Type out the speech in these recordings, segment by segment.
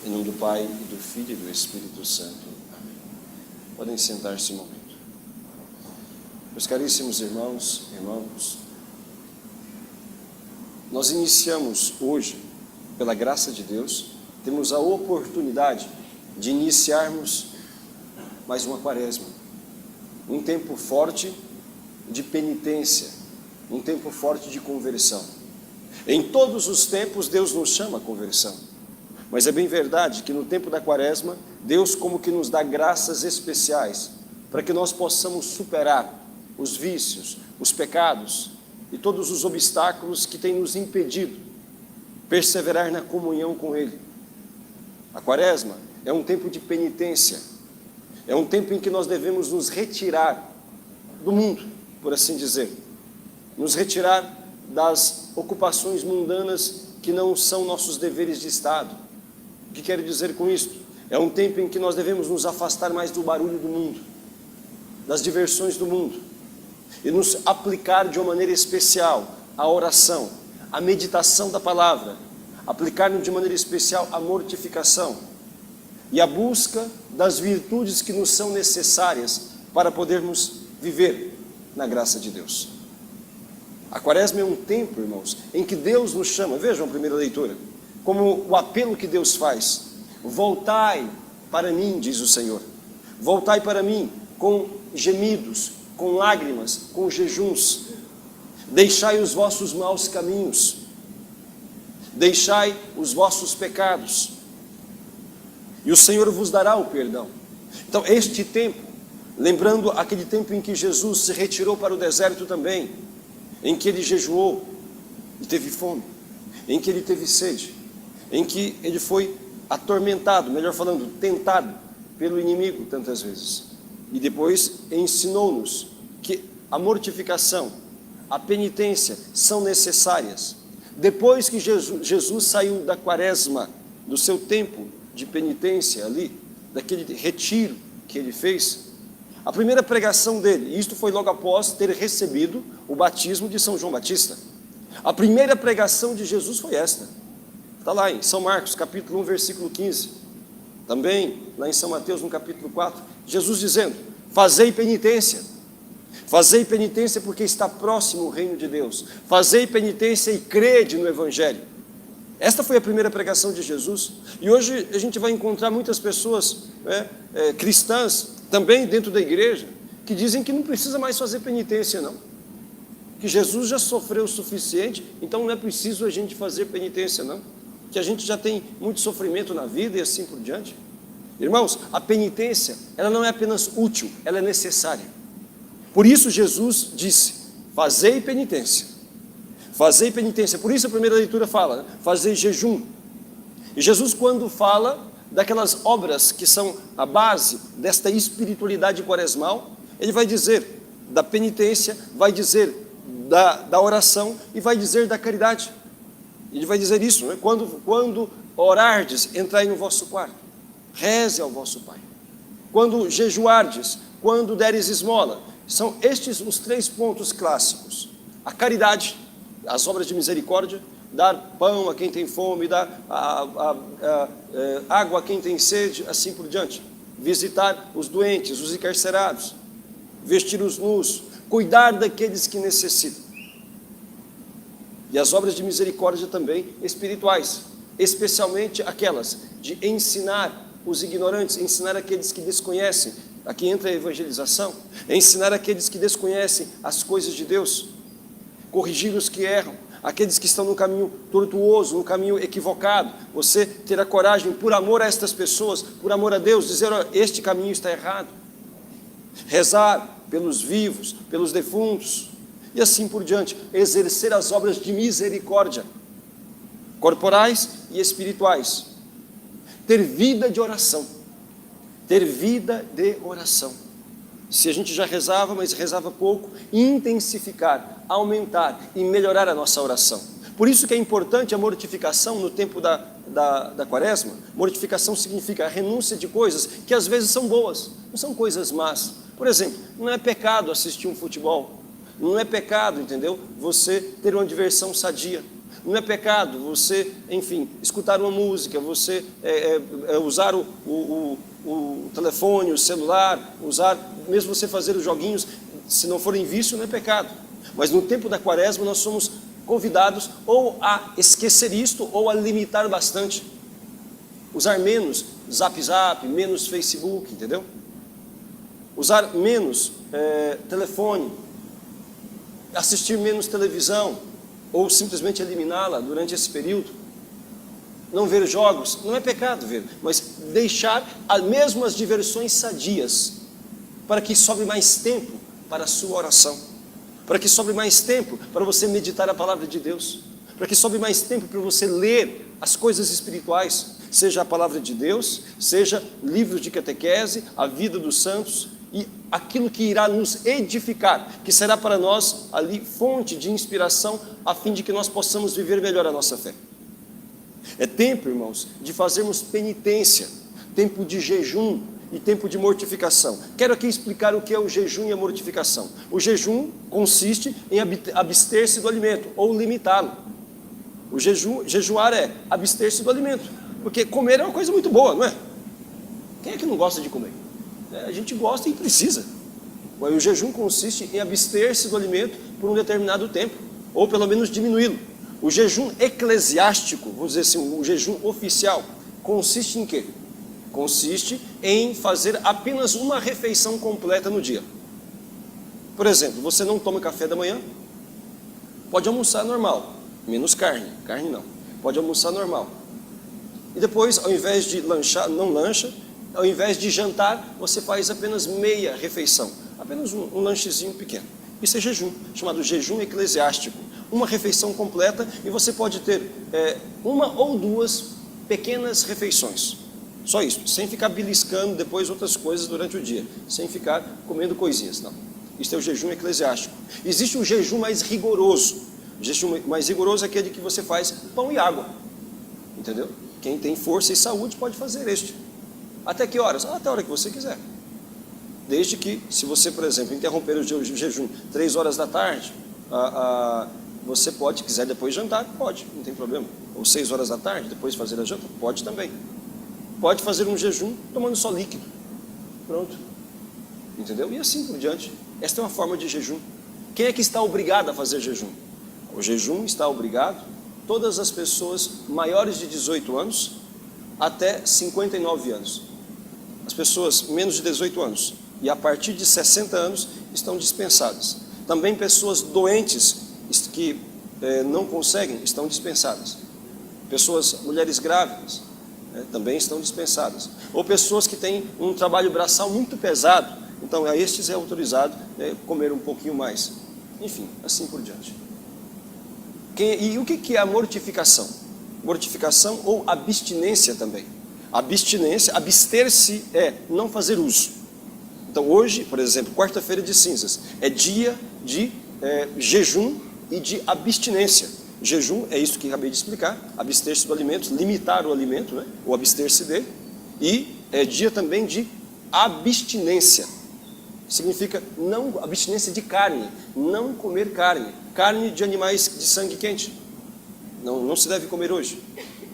Em nome do Pai, e do Filho e do Espírito Santo. Amém. Podem sentar-se um momento. Meus caríssimos irmãos, nós iniciamos hoje, pela graça de Deus, temos a oportunidade de iniciarmos mais uma quaresma. Um tempo forte de penitência, um tempo forte de conversão. Em todos os tempos, Deus nos chama a conversão. Mas é bem verdade que no tempo da quaresma, Deus como que nos dá graças especiais para que nós possamos superar os vícios, os pecados e todos os obstáculos que têm nos impedido perseverar na comunhão com Ele. A quaresma é um tempo de penitência, é um tempo em que nós devemos nos retirar do mundo, por assim dizer, nos retirar das ocupações mundanas que não são nossos deveres de Estado. O que quero dizer com isso? É um tempo em que nós devemos nos afastar mais do barulho do mundo, das diversões do mundo, e nos aplicar de uma maneira especial à oração, à meditação da palavra, aplicar-nos de maneira especial à mortificação e à busca das virtudes que nos são necessárias para podermos viver na graça de Deus. A quaresma é um tempo, irmãos, em que Deus nos chama, vejam a primeira leitura, como o apelo que Deus faz: voltai para mim, diz o Senhor, voltai para mim com gemidos, com lágrimas, com jejuns, deixai os vossos maus caminhos, deixai os vossos pecados, e o Senhor vos dará o perdão. Então este tempo, lembrando aquele tempo em que Jesus se retirou para o deserto também, em que ele jejuou e teve fome, em que ele teve sede, em que ele foi atormentado, melhor falando, tentado pelo inimigo tantas vezes. E depois ensinou-nos que a mortificação, a penitência são necessárias. Depois que Jesus saiu da quaresma, do seu tempo de penitência ali, daquele retiro que ele fez, a primeira pregação dele, e isto foi logo após ter recebido o batismo de São João Batista. A primeira pregação de Jesus foi esta. Está lá em São Marcos, capítulo 1, versículo 15. Também lá em São Mateus, no capítulo 4, Jesus dizendo: fazei penitência porque está próximo o reino de Deus. Fazei penitência e crede no Evangelho. Esta foi a primeira pregação de Jesus. E hoje a gente vai encontrar muitas pessoas cristãs, também dentro da igreja, que dizem que não precisa mais fazer penitência não. Que Jesus já sofreu o suficiente, então não é preciso a gente fazer penitência não. Que a gente já tem muito sofrimento na vida e assim por diante. Irmãos, a penitência, ela não é apenas útil, ela é necessária. Por isso Jesus disse: fazei penitência. Fazei penitência. Por isso a primeira leitura fala, fazei jejum. E Jesus, quando fala daquelas obras que são a base desta espiritualidade quaresmal, ele vai dizer da penitência, vai dizer da oração e vai dizer da caridade. Ele vai dizer isso, né? Quando orardes, entrai no vosso quarto, reze ao vosso Pai. Quando jejuardes, quando deres esmola, são estes os três pontos clássicos: a caridade, as obras de misericórdia, dar pão a quem tem fome, dar água a quem tem sede, assim por diante, visitar os doentes, os encarcerados, vestir os nus, cuidar daqueles que necessitam. E as obras de misericórdia também espirituais, especialmente aquelas de ensinar os ignorantes, ensinar aqueles que desconhecem. Aqui entra a evangelização, ensinar aqueles que desconhecem as coisas de Deus, corrigir os que erram, aqueles que estão no caminho tortuoso, no caminho equivocado. Você ter a coragem, por amor a estas pessoas, por amor a Deus, dizer: oh, este caminho está errado. Rezar pelos vivos, pelos defuntos, e assim por diante, exercer as obras de misericórdia, corporais e espirituais, ter vida de oração, se a gente já rezava, mas rezava pouco, intensificar, aumentar e melhorar a nossa oração. Por isso que é importante a mortificação no tempo da quaresma. Mortificação significa a renúncia de coisas que às vezes são boas, não são coisas más. Por exemplo, não é pecado assistir um futebol, não é pecado, entendeu? Você ter uma diversão sadia. Não é pecado você, enfim, escutar uma música, você usar o telefone, o celular, mesmo você fazer os joguinhos, se não for em vício, não é pecado. Mas no tempo da quaresma nós somos convidados ou a esquecer isto ou a limitar bastante. Usar menos Zap, menos Facebook, entendeu? Usar menos telefone, assistir menos televisão, ou simplesmente eliminá-la durante esse período. Não ver jogos, não é pecado ver, mas deixar mesmo as diversões sadias, para que sobre mais tempo para a sua oração, para que sobre mais tempo para você meditar a palavra de Deus, para que sobre mais tempo para você ler as coisas espirituais, seja a palavra de Deus, seja livros de catequese, a vida dos santos, e aquilo que irá nos edificar, que será para nós ali fonte de inspiração, a fim de que nós possamos viver melhor a nossa fé. É tempo, irmãos, de fazermos penitência, tempo de jejum e tempo de mortificação. Quero aqui explicar o que é o jejum e a mortificação. O jejum consiste em abster-se do alimento, ou limitá-lo. O jejuar é abster-se do alimento, porque comer é uma coisa muito boa, não é? Quem é que não gosta de comer? A gente gosta e precisa. O jejum consiste em abster-se do alimento por um determinado tempo, ou pelo menos diminuí-lo. O jejum eclesiástico, vamos dizer assim, o jejum oficial, consiste em quê? Consiste em fazer apenas uma refeição completa no dia. Por exemplo, você não toma café da manhã, pode almoçar normal, menos carne não, pode almoçar normal. E depois, ao invés de lanchar, não lancha, ao invés de jantar, você faz apenas meia refeição, apenas um lanchezinho pequeno. Isso é jejum, chamado jejum eclesiástico. Uma refeição completa e você pode ter uma ou duas pequenas refeições. Só isso, sem ficar beliscando depois outras coisas durante o dia, sem ficar comendo coisinhas, não. Isso é o jejum eclesiástico. Existe um jejum mais rigoroso. O jejum mais rigoroso é aquele que você faz pão e água, entendeu? Quem tem força e saúde pode fazer este. Até que horas? Até a hora que você quiser. Desde que, se você, por exemplo, interromper o jejum 3 horas da tarde, você pode, quiser depois jantar, pode, não tem problema. Ou 6 horas da tarde, depois fazer a janta, pode também. Pode fazer um jejum tomando só líquido. Pronto. Entendeu? E assim por diante. Esta é uma forma de jejum. Quem é que está obrigado a fazer jejum? O jejum está obrigado todas as pessoas maiores de 18 anos até 59 anos. As pessoas menos de 18 anos e a partir de 60 anos estão dispensadas. Também pessoas doentes que não conseguem estão dispensadas. Mulheres grávidas também estão dispensadas. Ou pessoas que têm um trabalho braçal muito pesado, então a estes é autorizado comer um pouquinho mais. Enfim, assim por diante. E o que é a mortificação? Mortificação ou abstinência também. Abstinência, abster-se é não fazer uso. Então hoje, por exemplo, quarta-feira de cinzas, é dia de jejum e de abstinência. Jejum é isso que acabei de explicar, abster-se do alimento, limitar o alimento, né? Ou abster-se dele. E é dia também de abstinência. Significa abstinência de carne, não comer carne. Carne de animais de sangue quente. Não se deve comer hoje.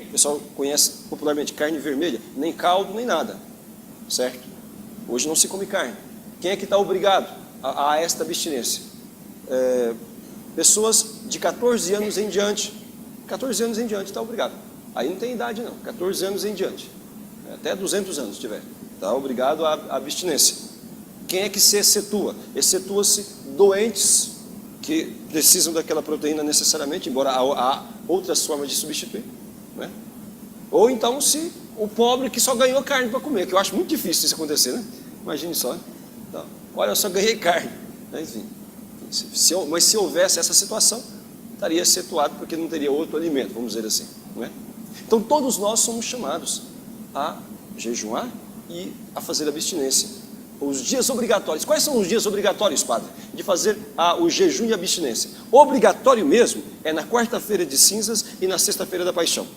O pessoal conhece popularmente carne vermelha, nem caldo, nem nada. Certo? Hoje não se come carne. Quem é que está obrigado a esta abstinência? Pessoas de 14 anos em diante. 14 anos em diante está obrigado. Aí não tem idade não, 14 anos em diante. Até 200 anos tiver. Está obrigado à abstinência. Quem é que se excetua? Excetua-se doentes que precisam daquela proteína necessariamente, embora há outras formas de substituir, né? Ou então se o pobre que só ganhou carne para comer, que eu acho muito difícil isso acontecer, né? Imagine só. Então, olha, eu só ganhei carne. Enfim, mas se houvesse essa situação, estaria excetuado porque não teria outro alimento, vamos dizer assim, não é? Então todos nós somos chamados a jejuar e a fazer abstinência. Os dias obrigatórios. Quais são os dias obrigatórios, padre? De fazer o jejum e a abstinência. Obrigatório mesmo é na quarta-feira de cinzas e na sexta-feira da paixão.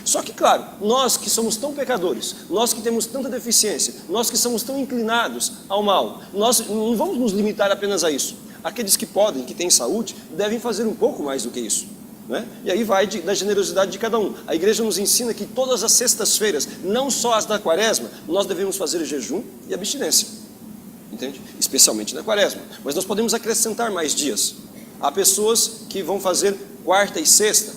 Só que, claro, nós que somos tão pecadores, nós que temos tanta deficiência, nós que somos tão inclinados ao mal, nós não vamos nos limitar apenas a isso. Aqueles que podem, que têm saúde, devem fazer um pouco mais do que isso. né? E aí vai da generosidade de cada um. A igreja nos ensina que todas as sextas-feiras, não só as da quaresma, nós devemos fazer jejum e abstinência, entende? Especialmente na quaresma. Mas nós podemos acrescentar mais dias. Há pessoas que vão fazer quarta e sexta.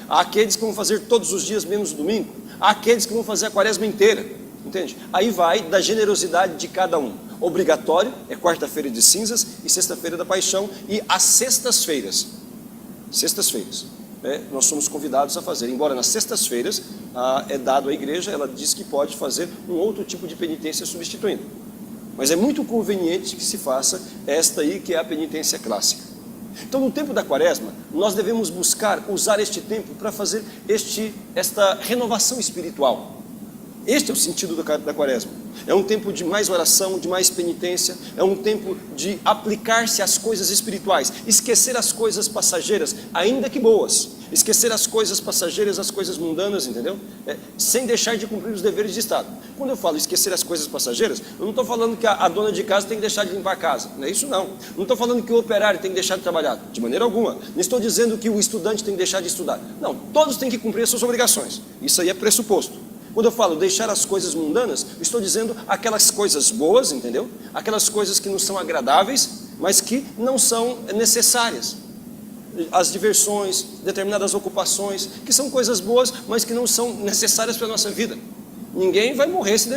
Há aqueles que vão fazer todos os dias menos domingo. Há aqueles que vão fazer a quaresma inteira, entende? Aí vai da generosidade de cada um. Obrigatório é quarta-feira de cinzas e sexta-feira da paixão. E as sextas-feiras, nós somos convidados a fazer. Embora nas sextas-feiras é dado à igreja, ela diz que pode fazer um outro tipo de penitência substituindo. Mas é muito conveniente que se faça esta aí, que é a penitência clássica. Então, no tempo da quaresma, nós devemos buscar usar este tempo para fazer esta renovação espiritual. Este é o sentido da quaresma. É um tempo de mais oração, de mais penitência. É um tempo de aplicar-se às coisas espirituais. Esquecer as coisas passageiras, ainda que boas. Esquecer as coisas passageiras, as coisas mundanas, entendeu? Sem deixar de cumprir os deveres de Estado. Quando eu falo esquecer as coisas passageiras, eu não estou falando que a dona de casa tem que deixar de limpar a casa. Não é isso não. Não estou falando que o operário tem que deixar de trabalhar. De maneira alguma. Não estou dizendo que o estudante tem que deixar de estudar. Não, todos têm que cumprir as suas obrigações. Isso aí é pressuposto. Quando eu falo deixar as coisas mundanas, eu estou dizendo aquelas coisas boas, entendeu? Aquelas coisas que não são agradáveis, mas que não são necessárias. As diversões, determinadas ocupações, que são coisas boas, mas que não são necessárias para a nossa vida. Ninguém vai morrer se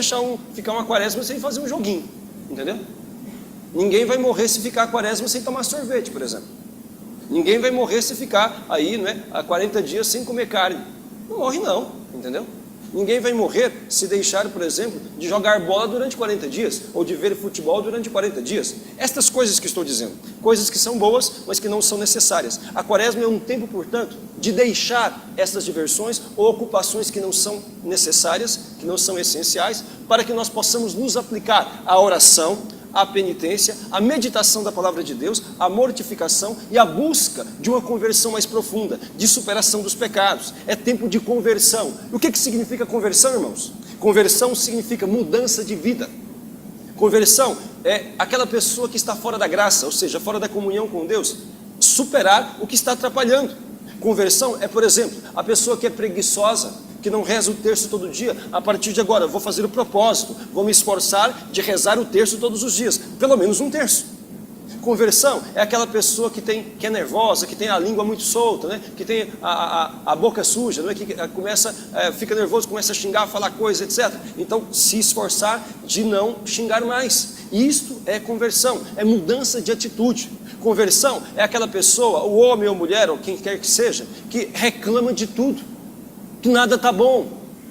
ficar uma quaresma sem fazer um joguinho, entendeu? Ninguém vai morrer se ficar a quaresma sem tomar sorvete, por exemplo. Ninguém vai morrer se ficar aí, há 40 dias sem comer carne. Não morre não, entendeu? Ninguém vai morrer se deixar, por exemplo, de jogar bola durante 40 dias, ou de ver futebol durante 40 dias. Estas coisas que estou dizendo, coisas que são boas, mas que não são necessárias. A quaresma é um tempo, portanto, de deixar essas diversões ou ocupações que não são necessárias, que não são essenciais, para que nós possamos nos aplicar à oração, à penitência, à meditação da palavra de Deus, à mortificação e à busca de uma conversão mais profunda, de superação dos pecados. É tempo de conversão. O que significa conversão, irmãos? Conversão significa mudança de vida. Conversão é aquela pessoa que está fora da graça, ou seja, fora da comunhão com Deus, superar o que está atrapalhando. Conversão é, por exemplo, a pessoa que é preguiçosa, que não reza o terço todo dia. A partir de agora, vou fazer o propósito, vou me esforçar de rezar o terço todos os dias, pelo menos um terço. Conversão é aquela pessoa que é nervosa, que tem a língua muito solta, né? Que tem a boca suja, né? Que fica nervoso, começa a xingar, falar coisa, etc. Então, se esforçar de não xingar mais. Isto é conversão, é mudança de atitude. Conversão é aquela pessoa, o homem ou mulher, ou quem quer que seja, que reclama de tudo. Que nada está bom.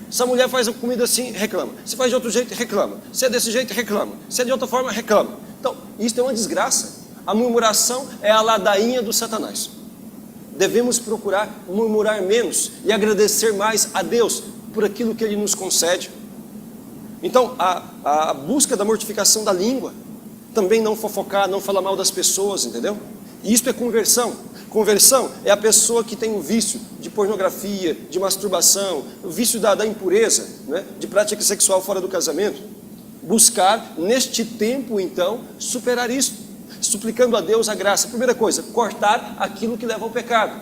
Se a mulher faz a comida assim, reclama. Se faz de outro jeito, reclama. Se é desse jeito, reclama. Se é de outra forma, reclama. Então, isso é uma desgraça. A murmuração é a ladainha do Satanás. Devemos procurar murmurar menos e agradecer mais a Deus por aquilo que Ele nos concede. Então, a busca da mortificação da língua, também não fofocar, não falar mal das pessoas, entendeu? Isto é conversão. Conversão é a pessoa que tem o vício de pornografia, de masturbação, o vício da impureza, né? De prática sexual fora do casamento. Buscar, neste tempo, então, superar isso, suplicando a Deus a graça. Primeira coisa, cortar aquilo que leva ao pecado.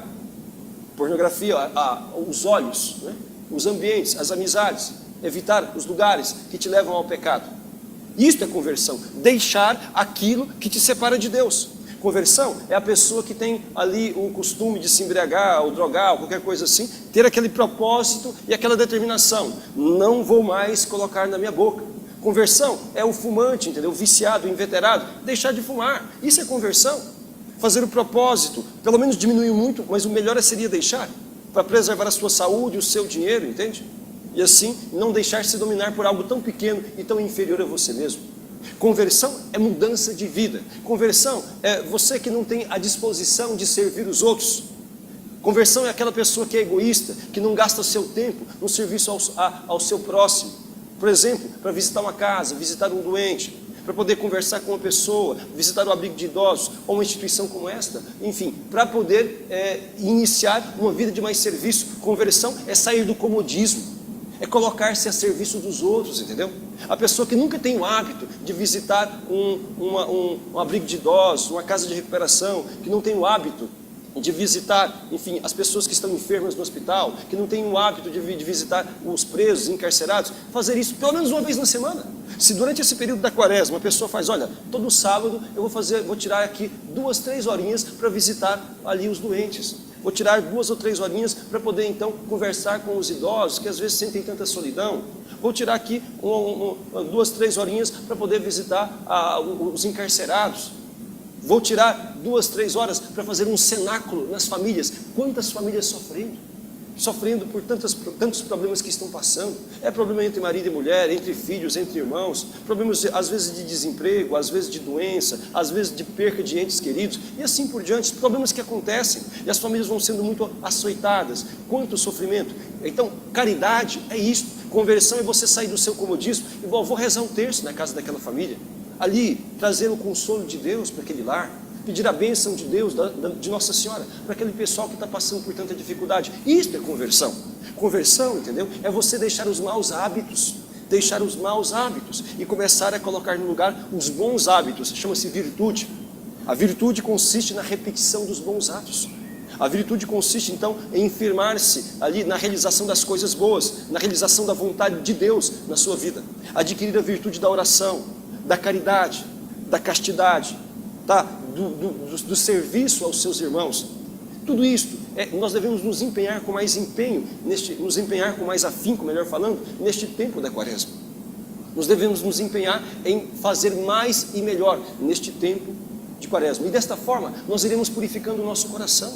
Pornografia, os olhos, né? Os ambientes, as amizades. Evitar os lugares que te levam ao pecado. Isto é conversão. Deixar aquilo que te separa de Deus. Conversão é a pessoa que tem ali o costume de se embriagar, ou drogar, ou qualquer coisa assim, ter aquele propósito e aquela determinação. Não vou mais colocar na minha boca. Conversão é o fumante, entendeu? O viciado, o inveterado, deixar de fumar. Isso é conversão. Fazer o propósito, pelo menos diminuir muito, mas o melhor seria deixar, para preservar a sua saúde, o seu dinheiro, entende? E assim, não deixar-se dominar por algo tão pequeno e tão inferior a você mesmo. Conversão é mudança de vida. Conversão é você que não tem a disposição de servir os outros. Conversão é aquela pessoa que é egoísta, que não gasta o seu tempo no serviço ao seu próximo. Por exemplo, para visitar uma casa, visitar um doente, para poder conversar com uma pessoa, visitar o abrigo de idosos, ou uma instituição como esta, enfim, para poder iniciar uma vida de mais serviço. Conversão é sair do comodismo. É colocar-se a serviço dos outros, entendeu? A pessoa que nunca tem o hábito de visitar um abrigo de idosos, uma casa de recuperação, que não tem o hábito de visitar, enfim, as pessoas que estão enfermas no hospital, que não têm o hábito de visitar os presos, encarcerados, fazer isso pelo menos uma vez na semana. Se durante esse período da quaresma a pessoa faz, olha, todo sábado eu vou tirar aqui 2, 3 horinhas para visitar ali os doentes. Vou tirar 2 ou 3 horinhas para poder então conversar com os idosos, que às vezes sentem tanta solidão. Vou tirar aqui 2, 3 horinhas para poder visitar os encarcerados. Vou tirar 2, 3 horas para fazer um cenáculo nas famílias. Quantas famílias sofrendo por tantos problemas que estão passando. É problema entre marido e mulher, entre filhos, entre irmãos, problemas às vezes de desemprego, às vezes de doença, às vezes de perca de entes queridos, e assim por diante, problemas que acontecem, e as famílias vão sendo muito açoitadas. Quanto sofrimento. Então, caridade é isso, conversão é você sair do seu comodismo, e vou rezar um terço na casa daquela família, ali, trazer o consolo de Deus para aquele lar, pedir a bênção de Deus, de Nossa Senhora, para aquele pessoal que está passando por tanta dificuldade. Isso é conversão. Conversão, entendeu? É você deixar os maus hábitos, e começar a colocar no lugar os bons hábitos. Chama-se virtude. A virtude consiste na repetição dos bons atos. A virtude consiste, então, em firmar-se ali na realização das coisas boas, na realização da vontade de Deus na sua vida. Adquirir a virtude da oração, da caridade, da castidade, tá? Do serviço aos seus irmãos. Tudo isso, nós devemos nos empenhar com mais empenho, nos empenhar com mais afinco, melhor falando, neste tempo da quaresma. Nós devemos nos empenhar em fazer mais e melhor neste tempo de quaresma. E desta forma, nós iremos purificando o nosso coração.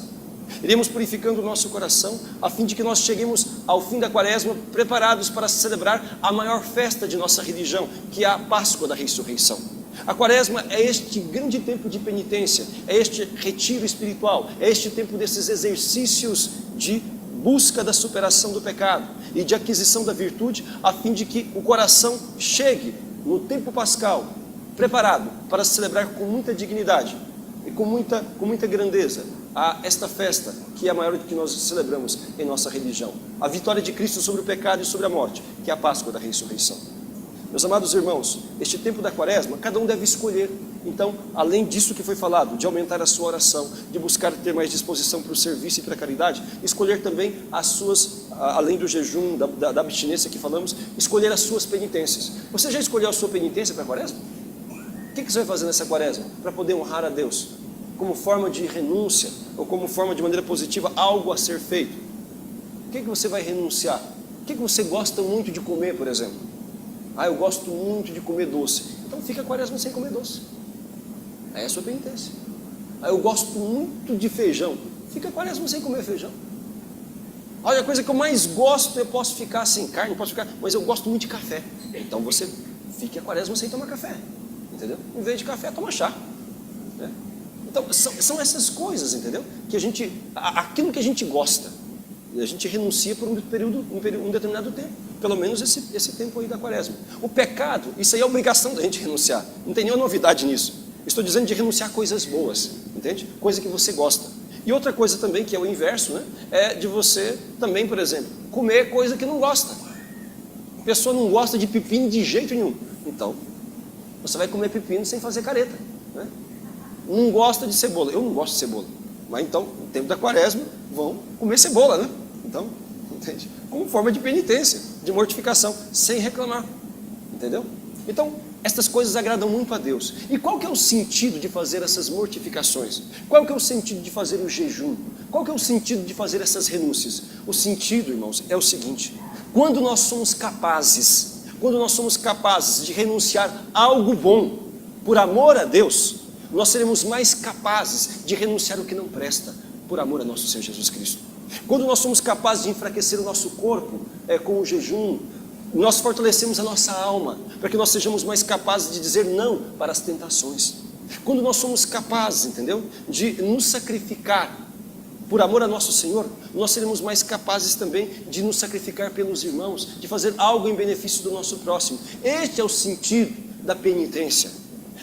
Iremos purificando o nosso coração, a fim de que nós cheguemos ao fim da quaresma preparados para celebrar a maior festa de nossa religião, que é a Páscoa da Ressurreição. A quaresma é este grande tempo de penitência, é este retiro espiritual, é este tempo desses exercícios de busca da superação do pecado e de aquisição da virtude, a fim de que o coração chegue no tempo pascal, preparado para celebrar com muita dignidade e com muita grandeza a esta festa, que é a maior do que nós celebramos em nossa religião. A vitória de Cristo sobre o pecado e sobre a morte, que é a Páscoa da Ressurreição. Meus amados irmãos, este tempo da quaresma, cada um deve escolher. Então, além disso que foi falado, de aumentar a sua oração, de buscar ter mais disposição para o serviço e para a caridade, escolher também as suas, além do jejum, da abstinência que falamos, escolher as suas penitências. Você já escolheu a sua penitência para a quaresma? O que você vai fazer nessa quaresma para poder honrar a Deus? Como forma de renúncia, ou como forma de maneira positiva, algo a ser feito. O que você vai renunciar? O que você gosta muito de comer, por exemplo? Eu gosto muito de comer doce. Então fica a quaresma sem comer doce. Aí é a sua penitência. Eu gosto muito de feijão. Fica a quaresma sem comer feijão. Olha, a coisa que eu mais gosto, eu posso ficar sem carne, mas eu gosto muito de café. Então você fica a quaresma sem tomar café. Entendeu? Em vez de café, toma chá. Né? Então, são essas coisas, entendeu? Que aquilo que a gente gosta, a gente renuncia por um determinado tempo. Pelo menos esse tempo aí da quaresma. O pecado, isso aí é obrigação da gente renunciar. Não tem nenhuma novidade nisso. Estou dizendo de renunciar a coisas boas, entende? Coisa que você gosta. E outra coisa também, que é o inverso, né? É de você também, por exemplo, comer coisa que não gosta. A pessoa não gosta de pepino de jeito nenhum. Então, você vai comer pepino sem fazer careta, né? Não gosta de cebola. Eu não gosto de cebola. Mas então, no tempo da quaresma, vão comer cebola, né? Então, entende? Como forma de penitência, de mortificação, sem reclamar. Entendeu? Então, estas coisas agradam muito a Deus. E qual que é o sentido de fazer essas mortificações? Qual que é o sentido de fazer o jejum? Qual que é o sentido de fazer essas renúncias? O sentido, irmãos, é o seguinte: quando nós somos capazes de renunciar a algo bom por amor a Deus, nós seremos mais capazes de renunciar o que não presta por amor a nosso Senhor Jesus Cristo. Quando nós somos capazes de enfraquecer o nosso corpo com o jejum, nós fortalecemos a nossa alma, para que nós sejamos mais capazes de dizer não para as tentações. Quando nós somos capazes, entendeu, de nos sacrificar por amor a nosso Senhor, nós seremos mais capazes também de nos sacrificar pelos irmãos, de fazer algo em benefício do nosso próximo. Este é o sentido da penitência.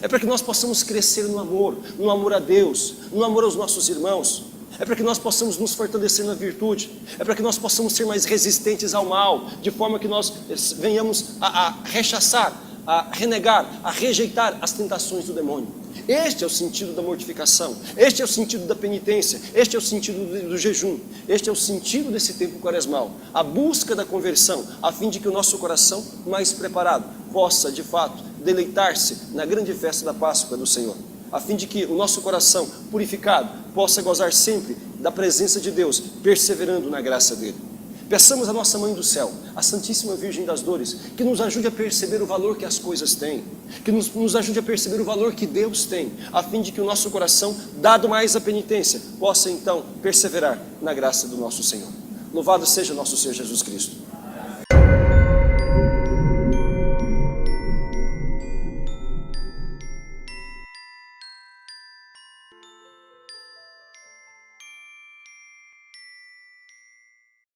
É para que nós possamos crescer no amor a Deus, no amor aos nossos irmãos. É para que nós possamos nos fortalecer na virtude. É para que nós possamos ser mais resistentes ao mal, de forma que nós venhamos a rechaçar, a renegar, a rejeitar as tentações do demônio. Este é o sentido da mortificação, este é o sentido da penitência, este é o sentido do jejum, este é o sentido desse tempo quaresmal, a busca da conversão, a fim de que o nosso coração, mais preparado, possa, de fato, deleitar-se na grande festa da Páscoa do Senhor, a fim de que o nosso coração, purificado, possa gozar sempre da presença de Deus, perseverando na graça dele. Peçamos a nossa Mãe do Céu, a Santíssima Virgem das Dores, que nos ajude a perceber o valor que as coisas têm, que nos ajude a perceber o valor que Deus tem, a fim de que o nosso coração, dado mais a penitência, possa então perseverar na graça do nosso Senhor. Louvado seja nosso Senhor Jesus Cristo.